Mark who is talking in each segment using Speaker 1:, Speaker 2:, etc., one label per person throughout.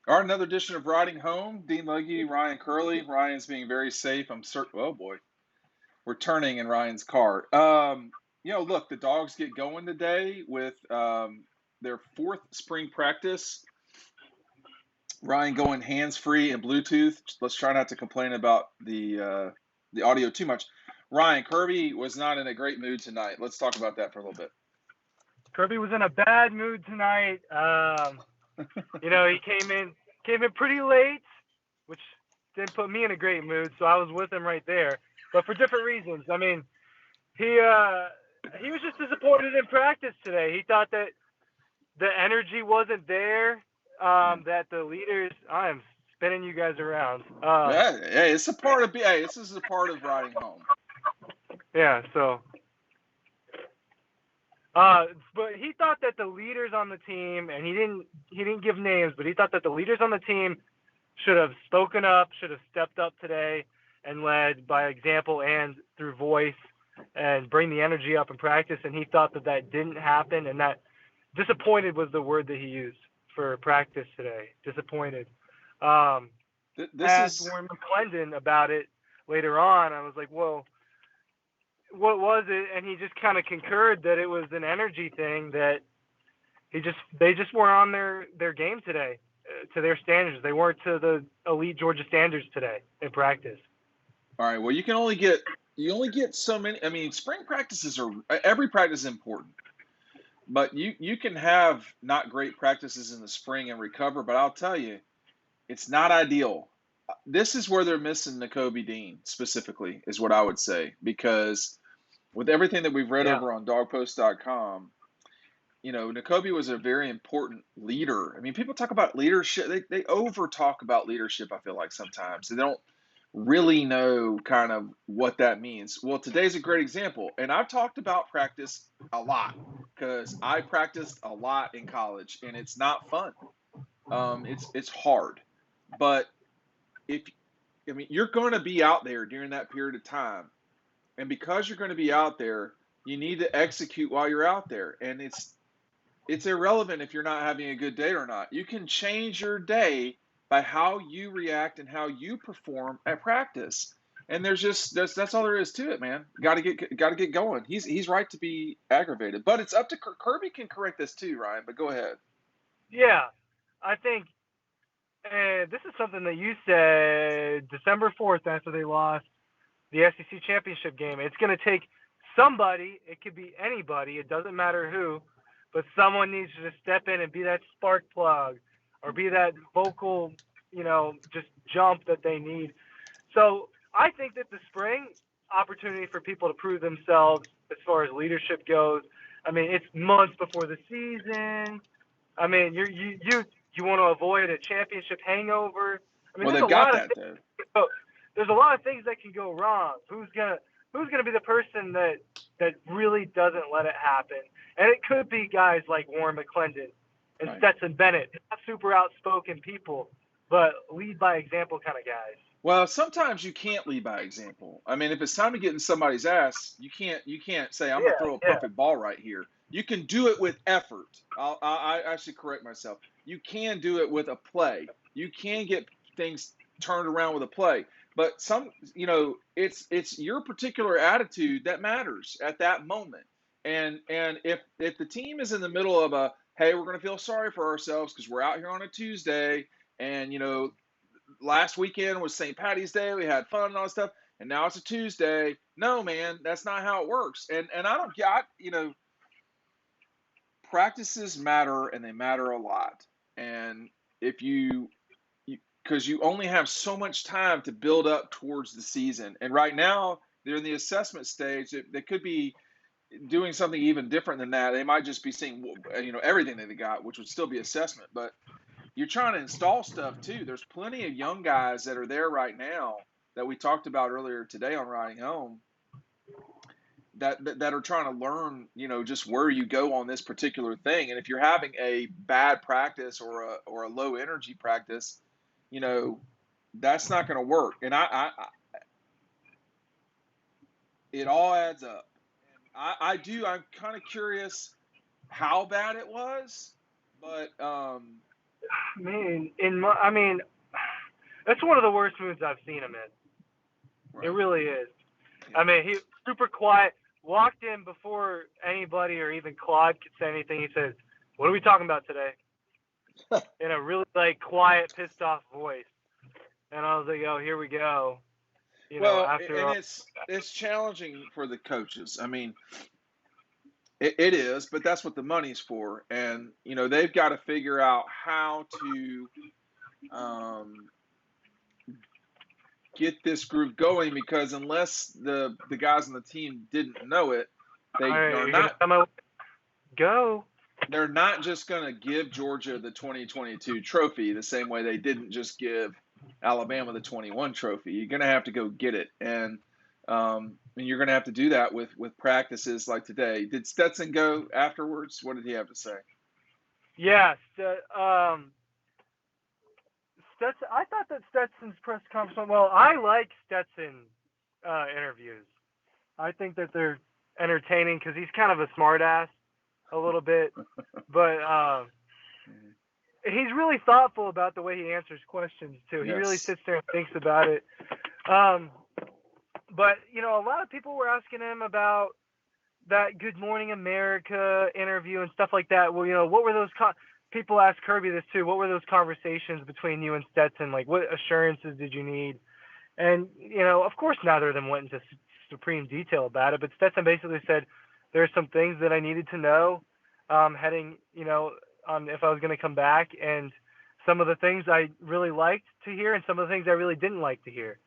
Speaker 1: All right, another edition of Riding Home. Dean Legge, Ryan Curley. Ryan's being very safe. I'm certain. Oh boy, we're turning in Ryan's car. Look, the dogs get going today with their fourth spring practice. Ryan going hands free and Bluetooth. Let's try not to complain about the audio too much. Ryan, Kirby was not in a great mood tonight. Let's talk about that for a little bit.
Speaker 2: Kirby was in a bad mood tonight. He came in pretty late, which didn't put me in a great mood. So I was with him right there, but for different reasons. I mean, he was just disappointed in practice today. He thought that the energy wasn't there.
Speaker 1: Yeah.
Speaker 2: That the leaders. I am spinning you guys around.
Speaker 1: Yeah, hey, it's a part of. Hey, this is a part of riding home.
Speaker 2: Yeah. But he thought that the leaders on the team, and he didn't give names, but he thought that the leaders on the team should have spoken up, should have stepped up today, and led by example and through voice, and bring the energy up in practice. And he thought that that didn't happen, and that disappointed was the word that he used for practice today. Disappointed. Um,
Speaker 1: This
Speaker 2: Asked
Speaker 1: is
Speaker 2: Warren McClendon about it later on. I was like, well, what was it? And he just kind of concurred that it was an energy thing, that they just weren't on their game today, to their standards. They weren't to the elite Georgia standards today in practice.
Speaker 1: all right. Well, you only get so many. I mean, spring practices are every practice is important, but you can have not great practices in the spring and recover. But I'll tell you, it's not ideal. This is where they're missing N'Kobe Dean specifically, is what I would say, because with everything that we've read
Speaker 2: Yeah,
Speaker 1: over on dogpost.com, N'Kobe was a very important leader. I mean, people talk about leadership. They over talk about leadership, I feel like sometimes. They don't really know kind of what that means. Well, today's a great example. And I've talked about practice a lot because I practiced a lot in college and it's not fun. It's hard. But if I mean you're going to be out there during that period of time. And because you're going to be out there, you need to execute while you're out there. And it's irrelevant if you're not having a good day or not. You can change your day by how you react and how you perform at practice. And that's all there is to it, man. Got to get going. He's right to be aggravated, but it's up to Kirby can correct this too, Ryan. But go ahead.
Speaker 2: yeah. I think this is something that you said December 4th after they lost the SEC championship game. It's going to take somebody. It could be anybody. It doesn't matter who, but someone needs to step in and be that spark plug, or be that vocal, just jump that they need. So I think that the spring opportunity for people to prove themselves as far as leadership goes. I mean, it's months before the season. I mean, you want to avoid a championship hangover. I mean,
Speaker 1: Well, they've got that though.
Speaker 2: there's a lot of things that can go wrong. Who's gonna be the person that really doesn't let it happen? And it could be guys like Warren McClendon and
Speaker 1: Right.
Speaker 2: Stetson Bennett, not super outspoken people, but lead by example kind of guys.
Speaker 1: Well, sometimes you can't lead by example. I mean, if it's time to get in somebody's ass, you can't say I'm
Speaker 2: Yeah,
Speaker 1: gonna throw a
Speaker 2: yeah,
Speaker 1: perfect ball right here. You can do it with effort. I should correct myself. You can do it with a play. You can get things turned around with a play. But it's your particular attitude that matters at that moment. And if the team is in the middle of a hey, we're gonna feel sorry for ourselves because we're out here on a Tuesday, and last weekend was St. Patty's Day. We had fun and all that stuff, and now it's a Tuesday. No, man, that's not how it works. And I don't get practices matter and they matter a lot. And if because you only have so much time to build up towards the season, and right now they're in the assessment stage. They could be doing something even different than that. They might just be seeing everything that they got, which would still be assessment, but you're trying to install stuff too. There's plenty of young guys that are there right now that we talked about earlier today on Riding Home that are trying to learn, just where you go on this particular thing. And if you're having a bad practice or a low energy practice, you know, that's not going to work. And it all adds up. And I'm kind of curious how bad it was, but
Speaker 2: I mean, that's one of the worst moods I've seen him in. It
Speaker 1: Right.
Speaker 2: really is. I
Speaker 1: Yeah.
Speaker 2: mean, he super quiet. Walked in before anybody or even Claude could say anything. He says, "What are we talking about today?" In a really like quiet, pissed off voice. And I was like, "Oh, here we go."
Speaker 1: Well,
Speaker 2: After
Speaker 1: and it's challenging for the coaches. I mean, it is, but that's what the money's for, and they've got to figure out how to um, get this group going because unless the guys on the team didn't know it,
Speaker 2: all
Speaker 1: they
Speaker 2: right,
Speaker 1: are
Speaker 2: you're gonna
Speaker 1: not
Speaker 2: come out, go.
Speaker 1: they're not just going to give Georgia the 2022 trophy the same way they didn't just give Alabama the 21 trophy. You're going to have to go get it, and you're going to have to do that with practices like today. Did Stetson go afterwards? What did he have to say?
Speaker 2: Yes. Stetson. I thought that Stetson's press conference went well. I like Stetson interviews. I think that they're entertaining because he's kind of a smartass a little bit, but he's really thoughtful about the way he answers questions too. He really
Speaker 1: Yes.
Speaker 2: sits there and thinks about it. Um, but a lot of people were asking him about that Good Morning America interview and stuff like that. Well, what were those? People asked Kirby this too. What were those conversations between you and Stetson? Like, what assurances did you need? And of course, neither of them went into supreme detail about it. But Stetson basically said there are some things that I needed to know, heading, on if I was going to come back, and some of the things I really liked to hear, and some of the things I really didn't like to hear.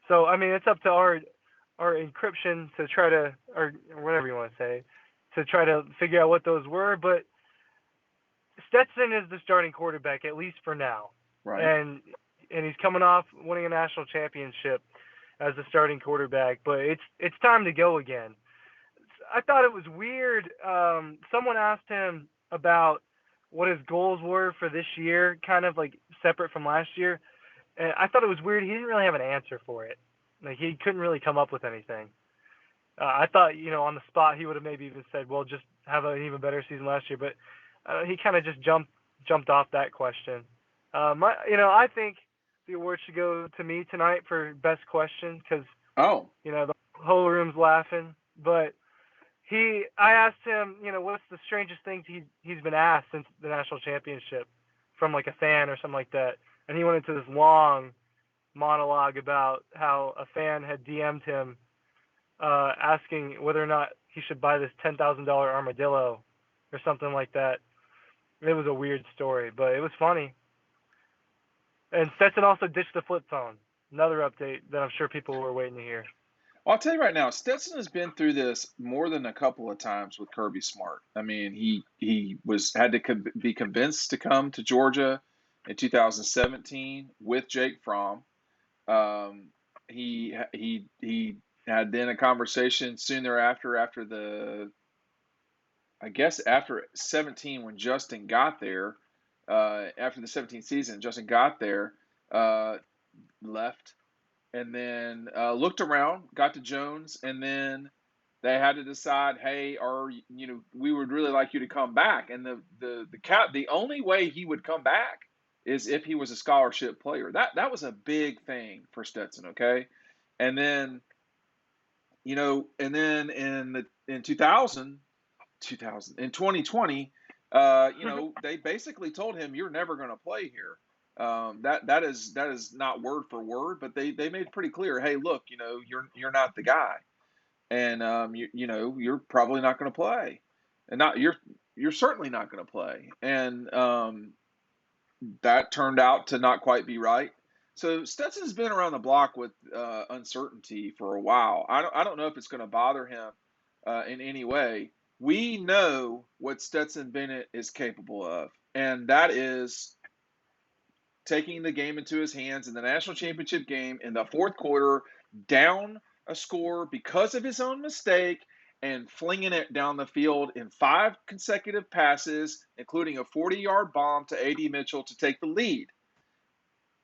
Speaker 2: So I mean, it's up to our encryption to try to, or whatever you want to say, to try to figure out what those were. But Stetson is the starting quarterback, at least for now,
Speaker 1: Right.
Speaker 2: and he's coming off winning a national championship as the starting quarterback. But it's time to go again. I thought it was weird. Someone asked him about what his goals were for this year, kind of like separate from last year, and I thought it was weird. He didn't really have an answer for it. Like he couldn't really come up with anything. I thought, on the spot, he would have maybe even said, "Well, just have an even better season last year." But he kind of just jumped off that question. I think the award should go to me tonight for best question because
Speaker 1: Oh,
Speaker 2: the whole room's laughing. But I asked him, what's the strangest thing he's been asked since the national championship from like a fan or something like that, and he went into this long monologue about how a fan had DM'd him asking whether or not he should buy this $10,000 armadillo or something like that. It was a weird story, but it was funny. And Stetson also ditched the flip phone. Another update that I'm sure people were waiting to hear.
Speaker 1: I'll tell you right now, Stetson has been through this more than a couple of times with Kirby Smart. I mean, he had to be convinced to come to Georgia in 2017 with Jake Fromm. Um, he had then a conversation soon thereafter I guess after 17 when Justin got there, after the 17th season, Justin got there, uh, left, and then looked around, got to Jones, and then they had to decide, hey, we would really like you to come back. And the only way he would come back is if he was a scholarship player. That was a big thing for Stetson, okay? And then in 2000 in 2020, they basically told him you're never going to play here. That is not word for word, but they made it pretty clear. Hey, look, you're not the guy, and you're probably not going to play, and not you're certainly not going to play, and that turned out to not quite be right. So Stetson's been around the block with uncertainty for a while. I don't know if it's going to bother him in any way. We know what Stetson Bennett is capable of, and that is taking the game into his hands in the national championship game in the fourth quarter, down a score because of his own mistake, and flinging it down the field in 5 consecutive passes, including a 40-yard bomb to A.D. Mitchell to take the lead.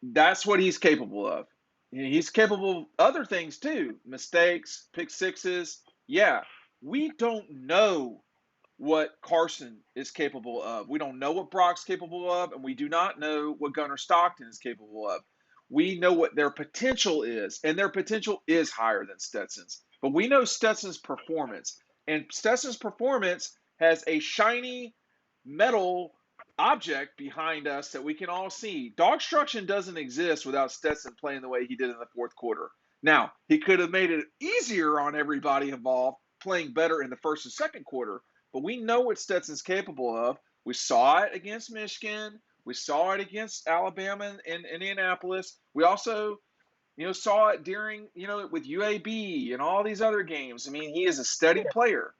Speaker 1: That's what he's capable of. He's capable of other things too, mistakes, pick sixes. Yeah, we don't know what Carson is capable of. We don't know what Brock's capable of, and we do not know what Gunnar Stockton is capable of. We know what their potential is, and their potential is higher than Stetson's. But we know Stetson's performance, and Stetson's performance has a shiny metal object behind us that we can all see. DAWGSTRUCTION doesn't exist without Stetson playing the way he did in the fourth quarter. Now, he could have made it easier on everybody involved, playing better in the first and second quarter, but we know what Stetson's capable of. We saw it against Michigan. We saw it against Alabama and Indianapolis. We also, saw it during, with UAB and all these other games. I mean, he is a steady player.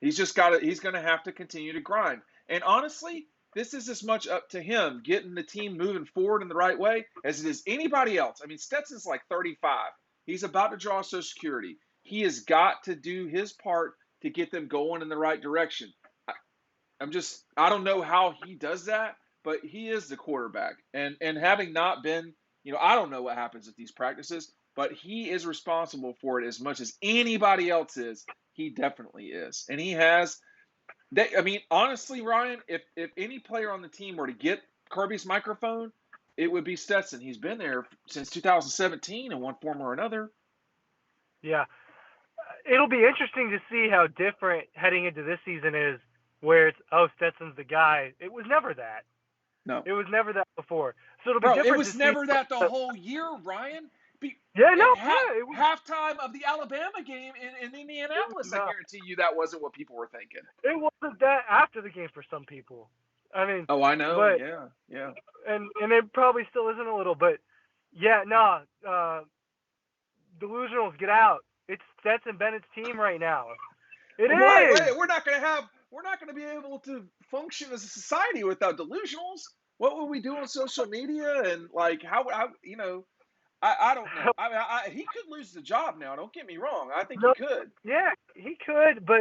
Speaker 1: He's just got to, he's going to have to continue to grind. And honestly, this is as much up to him getting the team moving forward in the right way as it is anybody else. I mean, Stetson's like 35. He's about to draw Social Security. He has got to do his part to get them going in the right direction. I don't know how he does that, but he is the quarterback. And having not been, I don't know what happens at these practices, but he is responsible for it as much as anybody else is. He definitely is. And he has, honestly, Ryan, if any player on the team were to get Kirby's microphone, it would be Stetson. He's been there since 2017 in one form or another.
Speaker 2: Yeah. It'll be interesting to see how different heading into this season is, where it's, Stetson's the guy. It was never that.
Speaker 1: No.
Speaker 2: It was never that before. So it'll be different.
Speaker 1: It was never that the whole year, Ryan. Halftime of the Alabama game in Indianapolis, I guarantee you that wasn't what people were thinking.
Speaker 2: It wasn't that after the game for some people. I mean,
Speaker 1: oh, I know,
Speaker 2: but,
Speaker 1: yeah.
Speaker 2: And it probably still isn't a little, but delusionals, get out. It's Stetson Bennett's team right now. It is.
Speaker 1: Wait, we're not going to be able to function as a society without delusionals. What would we do on social media and like how I don't know. He could lose the job now. Don't get me wrong. I think he could.
Speaker 2: Yeah, he could, but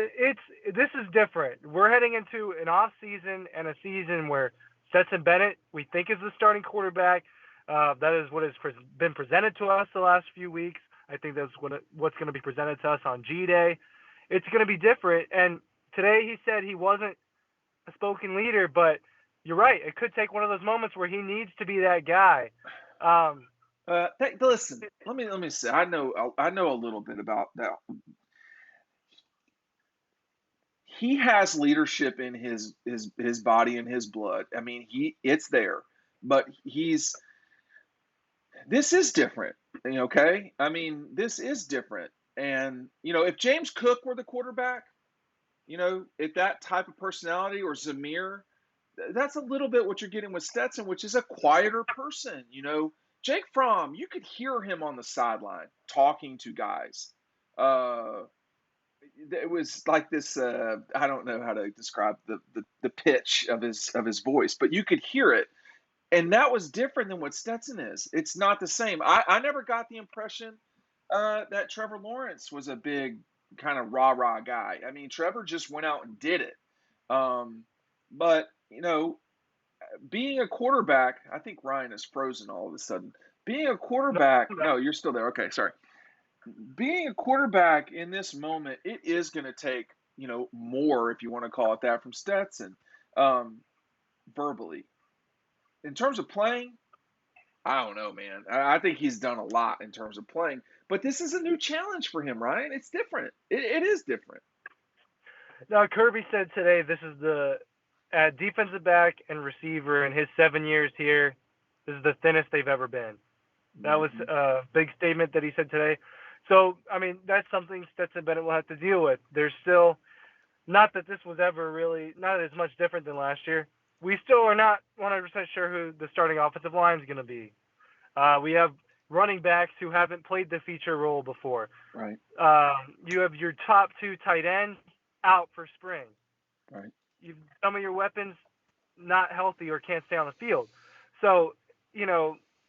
Speaker 2: this is different. We're heading into an off season and a season where Stetson Bennett, we think, is the starting quarterback. That is what has been presented to us the last few weeks. I think that's what's going to be presented to us on G-Day. It's going to be different. And today he said he wasn't a spoken leader, but you're right. It could take one of those moments where he needs to be that guy.
Speaker 1: Listen, let me say, I know a little bit about that. He has leadership in his body and his blood. I mean, it's there, but this is different. Okay, I mean, this is different. And if James Cook were the quarterback, if that type of personality, or Zamir, that's a little bit what you're getting with Stetson, which is a quieter person. Jake Fromm, you could hear him on the sideline talking to guys. It was like this. I don't know how to describe the pitch of his voice, but you could hear it, and that was different than what Stetson is. It's not the same. I never got the impression that Trevor Lawrence was a big kind of rah-rah guy. I mean, Trevor just went out and did it. But being a quarterback, I think Ryan is frozen all of a sudden. Being a quarterback, no, you're still there. Okay, sorry. Being a quarterback in this moment, it is going to take, more, if you want to call it that, from Stetson, verbally. In terms of playing, I don't know, man. I think he's done a lot in terms of playing, but this is a new challenge for him, Ryan. It's different. It is different.
Speaker 2: Now, Kirby said today this is the defensive back and receiver in his 7 years here. This is the thinnest they've ever been. That was a big statement that he said today. So, I mean, that's something Stetson Bennett will have to deal with. There's still, not that this was ever really, not as much different than last year. We still are not 100% sure who the starting offensive line is going to be. We have running backs who haven't played the feature role before.
Speaker 1: Right.
Speaker 2: You have your top two tight ends out for spring.
Speaker 1: Right.
Speaker 2: Some of your weapons not healthy or can't stay on the field. So,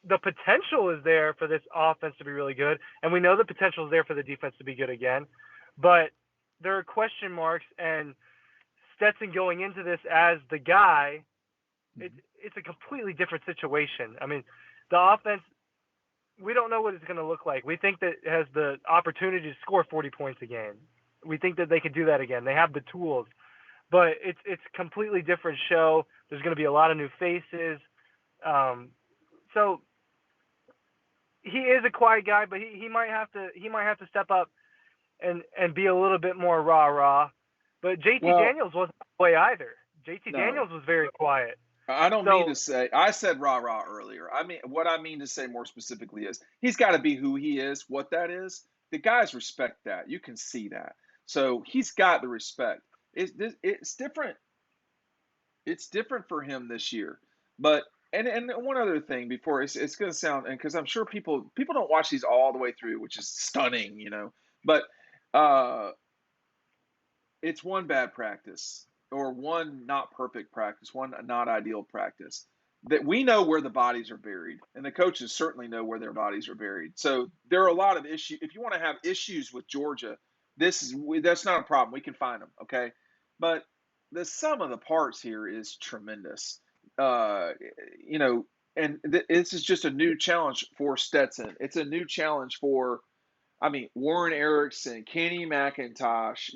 Speaker 2: the potential is there for this offense to be really good, and we know the potential is there for the defense to be good again. But there are question marks, and Stetson going into this as the guy, it's a completely different situation. I mean, the offense, we don't know what it's going to look like. We think that it has the opportunity to score 40 points a game. We think that they could do that again. They have the tools. but it's completely different show. There's going to be a lot of new faces. So he is a quiet guy, but he might have to step up and be a little bit more rah rah. But JT
Speaker 1: Well,
Speaker 2: Daniels wasn't that way either. JT
Speaker 1: no.
Speaker 2: Daniels was very quiet.
Speaker 1: I don't mean
Speaker 2: So
Speaker 1: to say, I said rah rah earlier. I mean, what I mean to say more specifically is he's got to be who he is, what that is. The guys respect that. You can see that. So he's got the respect. It's different. It's different for him this year. But and one other thing before it's going to sound, and because I'm sure people don't watch these all the way through, which is stunning, But uh, it's one bad practice or one not perfect practice, one not ideal practice. That we know where the bodies are buried, and the coaches certainly know where their bodies are buried. So there are a lot of issues. If you want to have issues with Georgia, that's not a problem. We can find them, okay? But the sum of the parts here is tremendous. Uh, you know, and this is just a new challenge for Stetson. It's a new challenge for, I mean, Warren Erickson, Kenny McIntosh,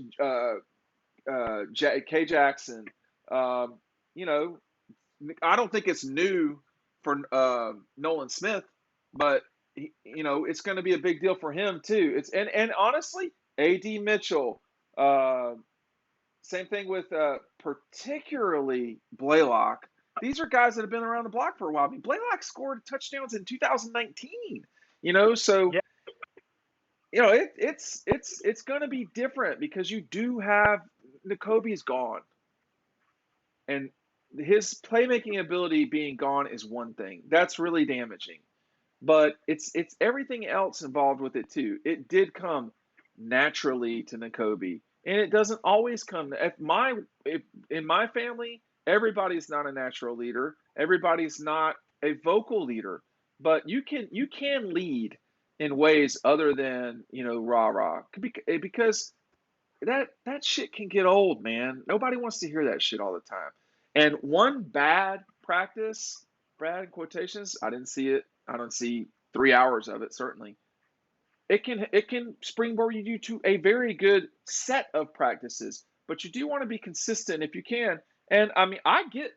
Speaker 1: K. Jackson. Um, you know, I don't think it's new for Nolan Smith, but it's going to be a big deal for him too. And honestly, A.D. Mitchell. Uh, Same thing with particularly Blaylock. These are guys that have been around the block for a while. I mean, Blaylock scored touchdowns in 2019. So
Speaker 2: yeah,
Speaker 1: it's going to be different because you do have N'Kobe's gone, and his playmaking ability being gone is one thing that's really damaging. But it's everything else involved with it too. It did come naturally to N'Kobe, and it doesn't always come. In my family, everybody's not a natural leader. Everybody's not a vocal leader, but you can lead in ways other than rah rah because that shit can get old, man. Nobody wants to hear that shit all the time. And one bad practice, bad quotations, I didn't see it. I don't see 3 hours of it, certainly. It can springboard you to a very good set of practices, but you do want to be consistent if you can. And I mean, I get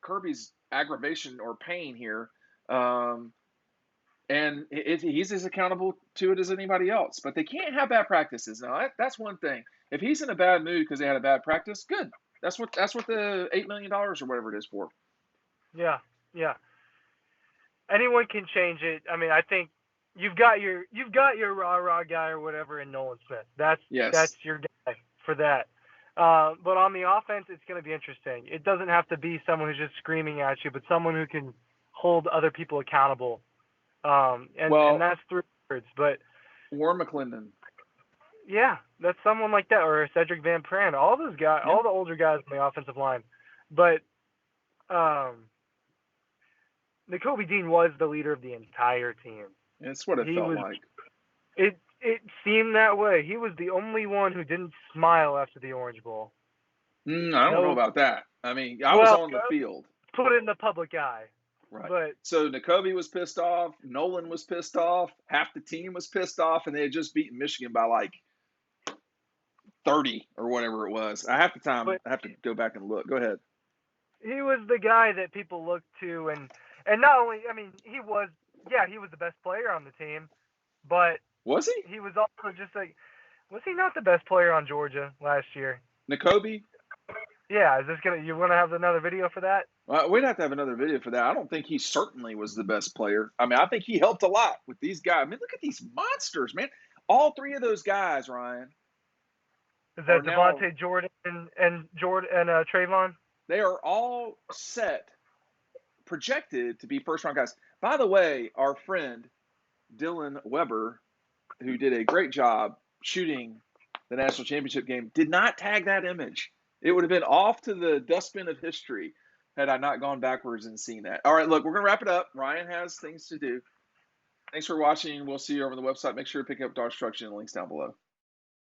Speaker 1: Kirby's aggravation or pain here. Um, and he's as accountable to it as anybody else. But they can't have bad practices. Now that's one thing. If he's in a bad mood because they had a bad practice, good. That's what the $8 million or whatever it is for.
Speaker 2: yeah, yeah. Anyone can change it. I mean, I think you've got your rah rah guy or whatever in Nolan Smith. That's
Speaker 1: Yes.
Speaker 2: your guy for that. But on the offense, it's going to be interesting. It doesn't have to be someone who's just screaming at you, but someone who can hold other people accountable. And
Speaker 1: Well,
Speaker 2: that's through words. But
Speaker 1: Warren McClendon.
Speaker 2: yeah, that's someone like that, or Cedric Van Pran. All those guys,
Speaker 1: Yeah.
Speaker 2: all the older guys on the offensive line. But um, N'Kobe Dean was the leader of the entire team.
Speaker 1: That's what it
Speaker 2: He
Speaker 1: felt
Speaker 2: was.
Speaker 1: like.
Speaker 2: It seemed that way. He was the only one who didn't smile after the Orange Bowl.
Speaker 1: I don't know
Speaker 2: No,
Speaker 1: about that. I mean, I was
Speaker 2: well,
Speaker 1: on the field.
Speaker 2: put it in the public eye.
Speaker 1: Right.
Speaker 2: But
Speaker 1: So N'Kobe was pissed off. Nolan was pissed off. Half the team was pissed off, and they had just beaten Michigan by like 30 or whatever it was. I have
Speaker 2: but
Speaker 1: to go back and look. Go ahead.
Speaker 2: he was the guy that people looked to, and not only, I mean, he was the best player on the team, but
Speaker 1: Was he?
Speaker 2: he was also just like, was he not the best player on Georgia last year?
Speaker 1: N'Kobe?
Speaker 2: Yeah, you want to have another video for that?
Speaker 1: Well, we'd have to have another video for that. I don't think he certainly was the best player. I mean, I think he helped a lot with these guys. I mean, look at these monsters, man. All three of those guys, Ryan,
Speaker 2: Is
Speaker 1: are
Speaker 2: that
Speaker 1: now
Speaker 2: Devontae Jordan and Jordan and Trayvon?
Speaker 1: they are all set, projected to be first round guys. By the way, our friend Dylan Weber, who did a great job shooting the national championship game, did not tag that image. It would have been off to the dustbin of history had I not gone backwards and seen that. All right, look, we're going to wrap it up. Ryan has things to do. Thanks for watching. We'll see you over on the website. Make sure to pick up DAWGSTRUCTION and links down below.